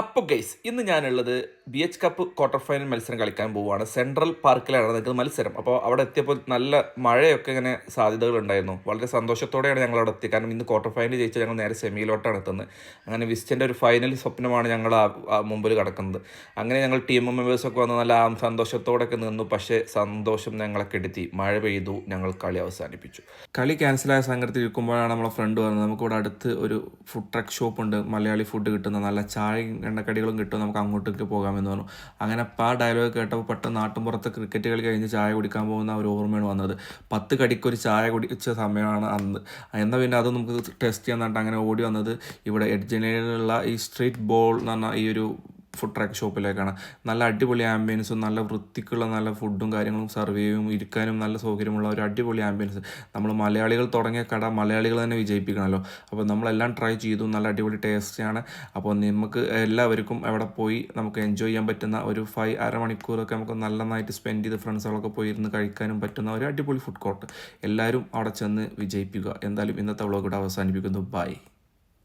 അപ്പോൾ ഗൈസ് ഇന്ന് ഞാനുള്ളത് BH കപ്പ് ക്വാർട്ടർ ഫൈനൽ മത്സരം കളിക്കാൻ പോവുകയാണ്. സെൻട്രൽ പാർക്കിലാണ് നടക്കുന്നത് മത്സരം. അപ്പോൾ അവിടെ എത്തിയപ്പോൾ നല്ല മഴയൊക്കെ ഇങ്ങനെ സാധ്യതകളുണ്ടായിരുന്നു. വളരെ സന്തോഷത്തോടെയാണ് ഞങ്ങൾ അവിടെ എത്തി. കാരണം ഇന്ന് ക്വാർട്ടർ ഫൈനൽ ജയിച്ച് ഞങ്ങൾ നേരെ സെമിയിലോട്ടാണ് എത്തുന്നത്. അങ്ങനെ വിസ്റ്റിൻ്റെ ഒരു ഫൈനൽ സ്വപ്നമാണ് ഞങ്ങൾ മുമ്പിൽ കിടക്കുന്നത്. അങ്ങനെ ഞങ്ങൾ ടീം മെമ്പേഴ്സൊക്കെ വന്ന് നല്ല സന്തോഷത്തോടെയൊക്കെ നിന്നു. പക്ഷേ സന്തോഷം ഞങ്ങളെ കെടുത്തി. മഴ പെയ്തു, ഞങ്ങൾ കളി അവസാനിപ്പിച്ചു. കളി ക്യാൻസലായ സങ്കടത്തിൽ ഇരിക്കുമ്പോഴാണ് നമ്മളെ ഫ്രണ്ട് പറഞ്ഞത് നമുക്കിവിടെ അടുത്ത് ഒരു ഫുഡ് ട്രക്ക് ഷോപ്പ് ഉണ്ട്, മലയാളി ഫുഡ് കിട്ടുന്ന നല്ല ചായയും എണ്ണക്കടികളും കിട്ടും, നമുക്ക് അങ്ങോട്ടേക്ക് പോകാമെന്ന് പറഞ്ഞു. അങ്ങനെ അപ്പോൾ ആ ഡയലോഗ് കേട്ടപ്പോൾ പെട്ടെന്ന് നാട്ടിൻപുറത്ത് ക്രിക്കറ്റ് കളി കഴിഞ്ഞ് ചായ കുടിക്കാൻ പോകുന്ന ഒരു ഓർമ്മയാണ് വന്നത്. 10 കടിക്കൊരു ചായ കുടിച്ച സമയമാണ് അന്ന്. എന്നാൽ പിന്നെ അത് നമുക്ക് ടെസ്റ്റ് ചെയ്യാൻ പറഞ്ഞിട്ട് അങ്ങനെ ഓടി വന്നത് ഇവിടെ എഡ്ജനയിലുള്ള ഈ സ്ട്രീറ്റ് ബോൾ എന്ന് പറഞ്ഞാൽ ഈ ഒരു ഫുഡ് ട്രാക്ക് ഷോപ്പിലേക്കാണ്. നല്ല അടിപൊളി ആംബിയൻസും നല്ല വൃത്തിക്കുള്ള നല്ല ഫുഡും കാര്യങ്ങളും സെർവ് ചെയ്യും, ഇരിക്കാനും നല്ല സൗകര്യമുള്ള ഒരു അടിപൊളി ആംബിയൻസ്. നമ്മൾ മലയാളികൾ തുടങ്ങിയ കട മലയാളികൾ തന്നെ വിജയിപ്പിക്കണമല്ലോ. അപ്പോൾ നമ്മളെല്ലാം ട്രൈ ചെയ്തു, നല്ല അടിപൊളി ടേസ്റ്റാണ്. അപ്പോൾ നമുക്ക് എല്ലാവർക്കും അവിടെ പോയി നമുക്ക് എൻജോയ് ചെയ്യാൻ പറ്റുന്ന ഒരു അരമണിക്കൂറൊക്കെ നമുക്ക് നന്നായിട്ട് സ്പെൻഡ് ചെയ്ത് ഫ്രണ്ട്സുകളൊക്കെ പോയി ഇരുന്ന് കഴിക്കാനും പറ്റുന്ന ഒരു അടിപൊളി ഫുഡ് കോർട്ട്. എല്ലാവരും അവിടെ ചെന്ന് വിജയിപ്പിക്കുക. എന്തായാലും ഇന്നത്തെ വ്ളോഗ് ഇവിടെ അവസാനിപ്പിക്കുന്നു. ബൈ.